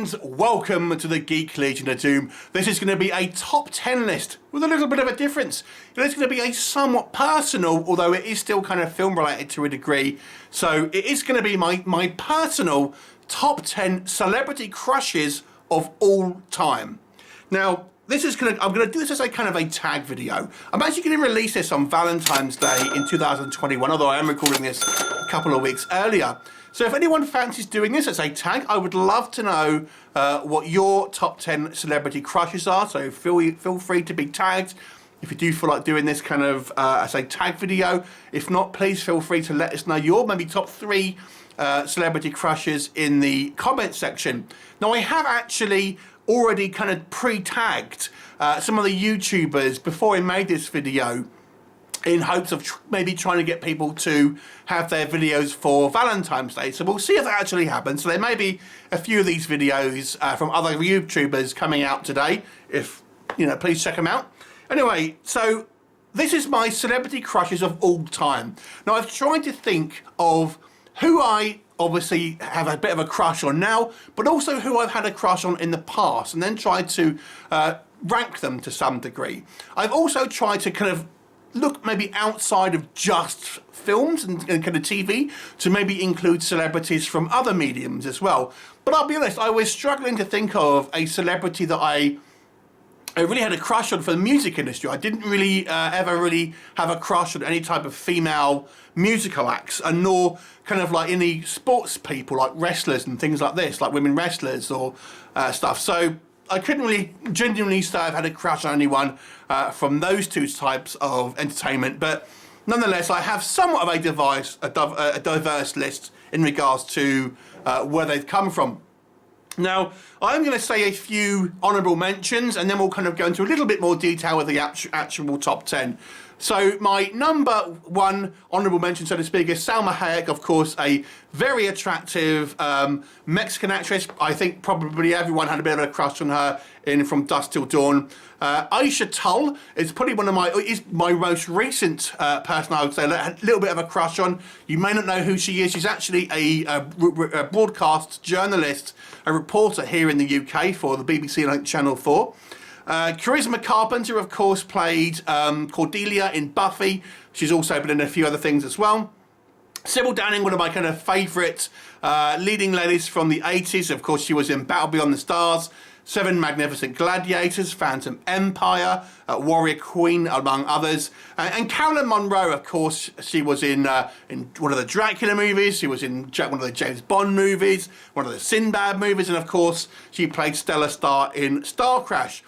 and welcome to the Geek Legion of Doom. This is going to be a top 10 list with a little bit of a difference. It's going to be a somewhat personal, although it is still kind of film related to a degree. So it is going to be my personal top 10 celebrity crushes of all time. Now, I'm going to do this as a kind of a tag video. I'm actually going to release this on Valentine's Day in 2021, although I am recording this a couple of weeks earlier. So if anyone fancies doing this as a tag, I would love to know what your top 10 celebrity crushes are. So feel free to be tagged if you do feel like doing this kind of as a tag video. If not, please feel free to let us know your maybe top 3 celebrity crushes in the comment section. Now, I have actually already kind of pre-tagged some of the YouTubers before I made this video, in hopes of maybe trying to get people to have their videos for Valentine's Day. So we'll see if that actually happens. So there may be a few of these videos from other YouTubers coming out today. If, please check them out. Anyway, so this is my celebrity crushes of all time. Now, I've tried to think of who I obviously have a bit of a crush on now, but also who I've had a crush on in the past, and then tried to rank them to some degree. I've also tried to kind of look maybe outside of just films and kind of TV to maybe include celebrities from other mediums as well. But I'll be honest, I was struggling to think of a celebrity that I really had a crush on for the music industry. I didn't really ever really have a crush on any type of female musical acts, and nor kind of like any sports people like wrestlers and things like this, like women wrestlers or stuff. So I couldn't really genuinely say I've had a crush on anyone from those two types of entertainment, but nonetheless, I have somewhat of a diverse list in regards to where they've come from. Now, I'm going to say a few honourable mentions, and then we'll kind of go into a little bit more detail with the actual top 10. So my number 1 honourable mention, so to speak, is Selma Hayek, of course, a very attractive Mexican actress. I think probably everyone had a bit of a crush on her in From Dusk Till Dawn. Ayshah Tull is probably my most recent person I would say a little bit of a crush on. You may not know who she is. She's actually a broadcast journalist, a reporter here in the UK for the BBC and Channel 4. Carpenter, of course, played Cordelia in Buffy. She's also been in a few other things as well. Sybil Danning, one of my kind of favourite leading ladies from the 80s. Of course, she was in Battle Beyond the Stars, 7 Magnificent Gladiators, Phantom Empire, Warrior Queen, among others. And Carolyn Munro, of course, she was in one of the Dracula movies, she was in one of the James Bond movies, one of the Sinbad movies, and of course, she played Stella Star in Star Crash.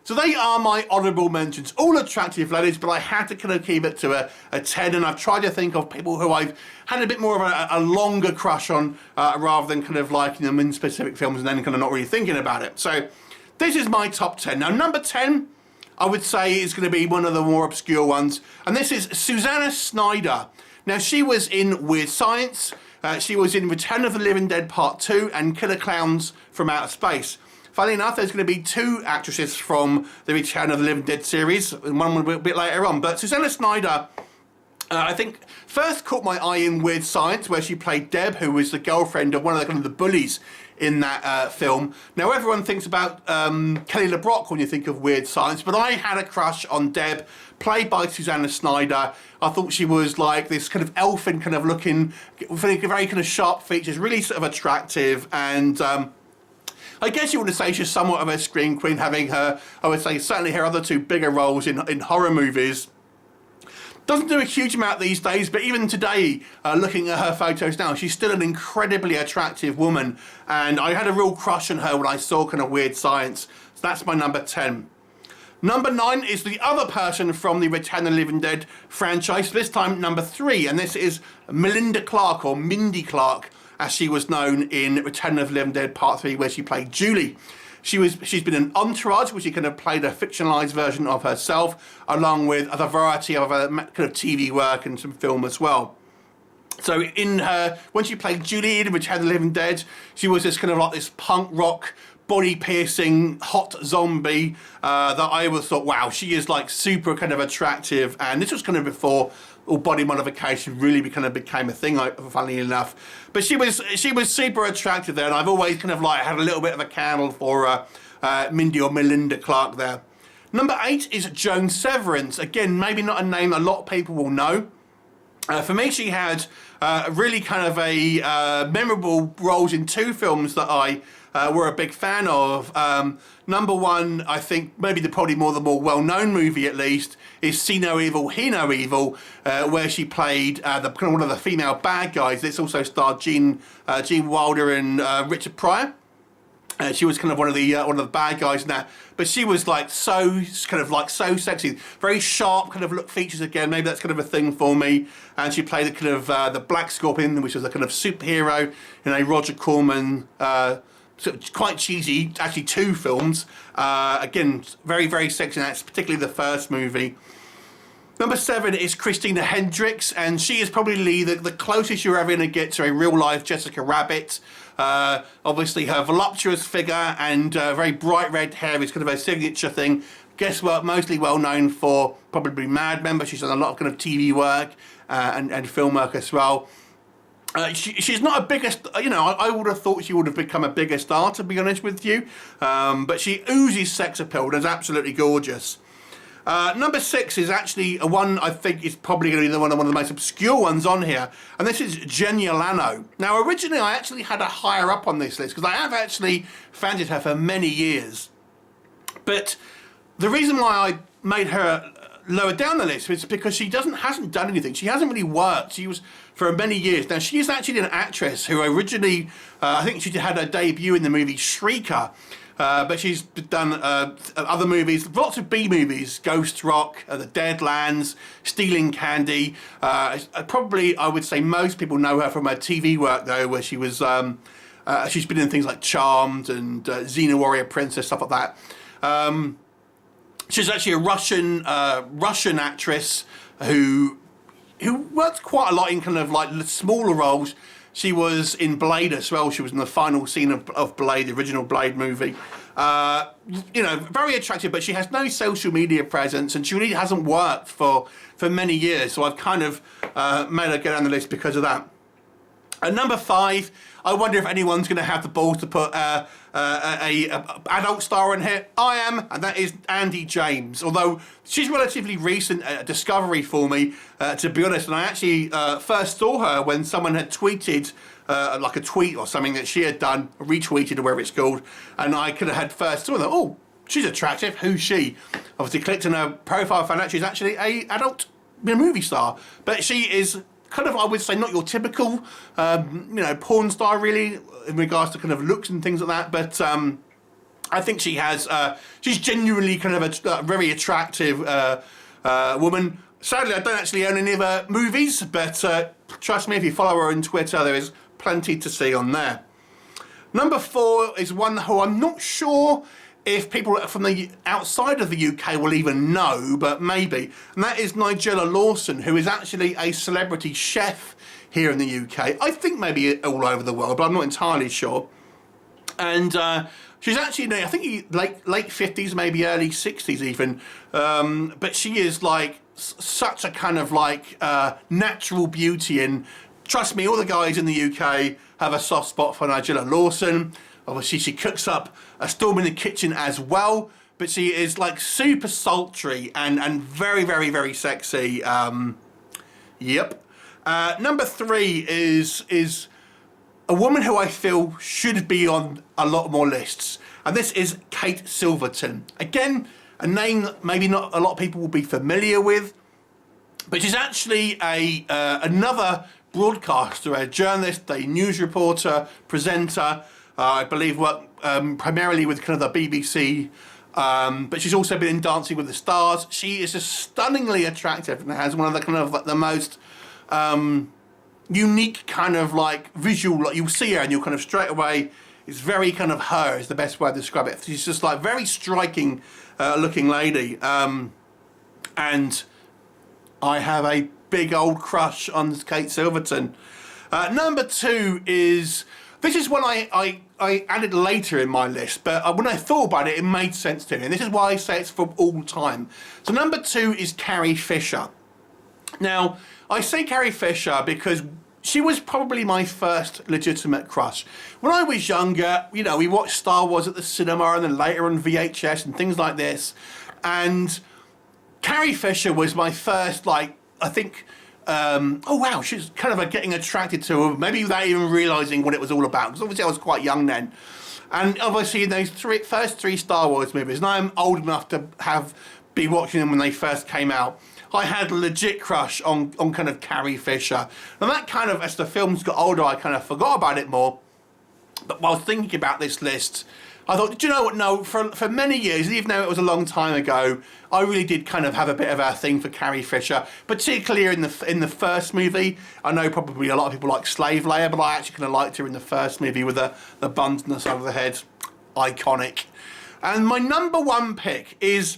So they are my honourable mentions, all attractive ladies, but I had to kind of keep it to a 10, and I've tried to think of people who I've had a bit more of a longer crush on, rather than kind of liking them in specific films and then kind of not really thinking about it. So this is my top 10. Now, number 10, I would say, is going to be one of the more obscure ones, and this is Suzanna Synder. Now, she was in Weird Science, she was in Return of the Living Dead Part 2 and Killer Clowns from Outer Space. Funnily enough, there's going to be 2 actresses from the Return of the Living Dead series, and one will be a bit later on. But Suzanna Synder, I think, first caught my eye in Weird Science, where she played Deb, who was the girlfriend of one of the, kind of the bullies in that film. Now, everyone thinks about Kelly LeBrock when you think of Weird Science, but I had a crush on Deb, played by Suzanna Synder. I thought she was like this kind of elfin kind of looking, very kind of sharp features, really sort of attractive, and I guess you would say she's somewhat of a scream queen, having her, I would say, certainly her other 2 bigger roles in horror movies. Doesn't do a huge amount these days, but even today, looking at her photos now, she's still an incredibly attractive woman, and I had a real crush on her when I saw kind of Weird Science. So that's my number 10. Number 9 is the other person from the Return of the Living Dead franchise, this time number 3, and this is Melinda Clarke, or Mindy Clarke, as she was known in Return of the Living Dead Part 3, where she played Julie. She's been in Entourage, which she kind of played a fictionalised version of herself, along with a variety of other kind of TV work and some film as well. So when she played Julie in Return of the Living Dead, she was this kind of like this punk rock body-piercing hot zombie that I always thought, wow, she is like super kind of attractive. And this was kind of before all body modification really kind of became a thing, funnily enough. But she was super attractive there, and I've always kind of like had a little bit of a candle for Mindy or Melinda Clarke there. Number 8 is Joan Severance. Again, maybe not a name a lot of people will know. For me, she had really kind of a memorable roles in 2 films that I were a big fan of. Number 1, I think maybe the more well-known movie at least, is See No Evil, Hear No Evil, where she played the kind of one of the female bad guys. This also starred Gene Wilder and Richard Pryor. She was kind of one of the bad guys in that, but she was like so sexy, very sharp kind of look features again. Maybe that's kind of a thing for me. And she played the kind of the Black Scorpion, which was a kind of superhero in a Roger Corman sort of quite cheesy, actually 2 films. Again, very very sexy. And that's particularly the first movie. Number 7 is Christina Hendricks, and she is probably the closest you're ever going to get to a real-life Jessica Rabbit. Obviously, her voluptuous figure and very bright red hair is kind of a signature thing. Guess what? Mostly well known for probably Mad Men, but she's done a lot of kind of TV work and film work as well. She's not a bigger, I would have thought she would have become a bigger star, to be honest with you. But she oozes sex appeal and is absolutely gorgeous. Number 6 is actually a one I think is probably going to be one of the most obscure ones on here, and this is Jenya Lano. Now, originally I actually had her higher up on this list because I have actually fancied her for many years. But the reason why I made her lower down the list is because she hasn't done anything. She hasn't really worked. She was for many years. Now, she is actually an actress who originally, I think she had her debut in the movie Shrieker. But she's done other movies, lots of B movies, Ghost Rock, The Deadlands, Stealing Candy. Probably, I would say most people know her from her TV work, though, where she was, she's been in things like Charmed and Xena Warrior Princess, stuff like that. She's actually a Russian actress who worked quite a lot in kind of like smaller roles. She was in Blade as well. She was in the final scene of Blade, the original Blade movie. Very attractive, but she has no social media presence, and she really hasn't worked for many years. So I've kind of made her get on the list because of that. At number 5, I wonder if anyone's going to have the balls to put a adult star in here. I am, and that is Andi James. Although she's relatively recent discovery for me, to be honest. And I actually first saw her when someone had tweeted like a tweet or something that she had done, retweeted or whatever it's called, and I could have had first saw her. Oh, she's attractive. Who's she? Obviously clicked on her profile, found out she's actually a adult movie star, but she is kind of, I would say, not your typical, porn star really, in regards to kind of looks and things like that. But I think she has, she's genuinely kind of a very attractive woman. Sadly, I don't actually own any of her movies, but trust me, if you follow her on Twitter, there is plenty to see on there. Number 4 is one who I'm not sure if people from the outside of the UK will even know, but maybe. And that is Nigella Lawson, who is actually a celebrity chef here in the UK. I think maybe all over the world, but I'm not entirely sure. And she's actually, I think, late 50s, maybe early 60s even. But she is like such a kind of like natural beauty. And trust me, all the guys in the UK have a soft spot for Nigella Lawson. Obviously, she cooks up a storm in the kitchen as well, but she is like super sultry and very, very, very sexy. Yep. Number 3 is a woman who I feel should be on a lot more lists, and this is Kate Silverton. Again, a name that maybe not a lot of people will be familiar with, but she's actually another broadcaster, a journalist, a news reporter, presenter. I believe worked primarily with kind of the BBC, but she's also been in Dancing with the Stars. She is just stunningly attractive and has one of the kind of like the most unique kind of like visual. Like you'll see her and you'll kind of straight away, it's very kind of her is the best way to describe it. She's just like very striking looking lady, and I have a big old crush on Kate Silverton. Number 2 is This is one I added later in my list, but when I thought about it, it made sense to me. And this is why I say it's from all time. So number 2 is Carrie Fisher. Now, I say Carrie Fisher because she was probably my first legitimate crush. When I was younger, you know, we watched Star Wars at the cinema and then later on VHS and things like this. And Carrie Fisher was my first, like, I think, oh wow, she's kind of getting attracted to her, maybe without even realising what it was all about, because obviously I was quite young then. And obviously in those first three Star Wars movies, and I'm old enough to be watching them when they first came out, I had a legit crush on kind of Carrie Fisher. And that kind of, as the films got older, I kind of forgot about it more. But while thinking about this list, I thought, do you know what, no, for many years, even though it was a long time ago, I really did kind of have a bit of a thing for Carrie Fisher, particularly in the first movie. I know probably a lot of people like Slave Layer, but I actually kind of liked her in the first movie with the buns on the side of the head. Iconic. And my number 1 pick is,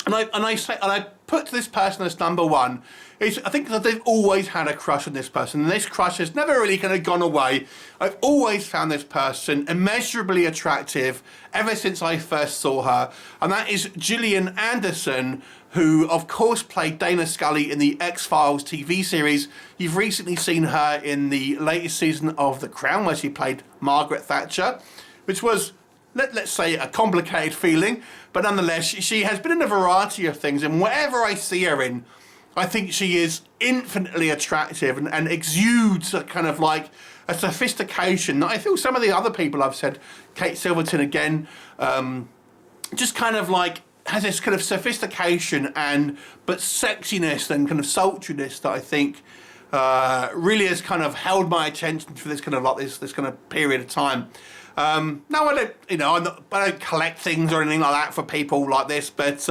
and I put this person as number 1, is I think that they've always had a crush on this person, and this crush has never really kind of gone away. I've always found this person immeasurably attractive ever since I first saw her, and that is Gillian Anderson, who of course played Dana Scully in the X-Files TV series. You've recently seen her in the latest season of The Crown, where she played Margaret Thatcher, which was, let's say, a complicated feeling, but nonetheless, she has been in a variety of things, and whatever I see her in, I think she is infinitely attractive and exudes a kind of like a sophistication that I feel some of the other people I've said, Kate Silverton again, just kind of like has this kind of sophistication but sexiness and kind of sultriness that I think really has kind of held my attention for this kind of like this kind of period of time. No, I don't, you know, I don't collect things or anything like that for people like this, but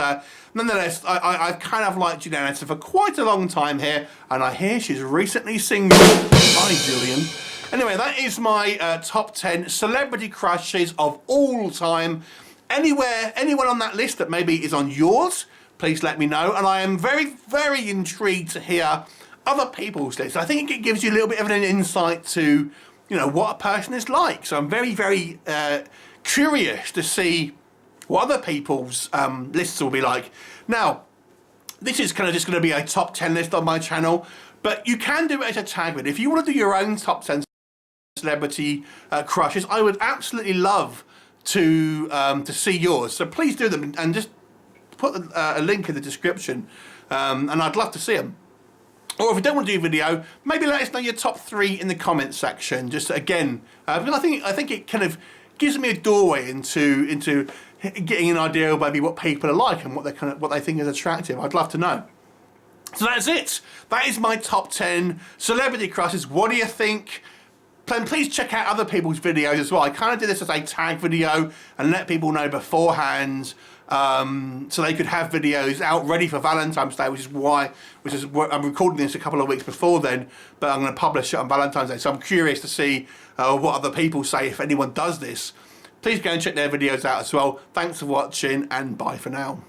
nonetheless, I've kind of liked Jenya Lano for quite a long time here, and I hear she's recently single. Hi, Gillian. Anyway, that is my top 10 celebrity crushes of all time. Anyone on that list that maybe is on yours, please let me know, and I am very, very intrigued to hear other people's lists. I think it gives you a little bit of an insight to, you know, what a person is like. So I'm very, very curious to see what other people's lists will be like. Now, this is kind of just going to be a top 10 list on my channel, but you can do it as a tag vid. If you want to do your own top 10 celebrity crushes, I would absolutely love to see yours. So please do them, and just put a link in the description, and I'd love to see them. Or if you don't want to do a video, maybe let us know your top 3 in the comments section. Just again, because I think it kind of gives me a doorway into getting an idea of maybe what people are like and what they think is attractive. I'd love to know. So that's it. That is my top 10 celebrity crushes. What do you think? Please check out other people's videos as well. I kind of did this as a tag video and let people know beforehand, so they could have videos out ready for Valentine's Day, which is what I'm recording this a couple of weeks before then, but I'm going to publish it on Valentine's Day. So I'm curious to see what other people say if anyone does this. Please go and check their videos out as well. Thanks for watching, and bye for now.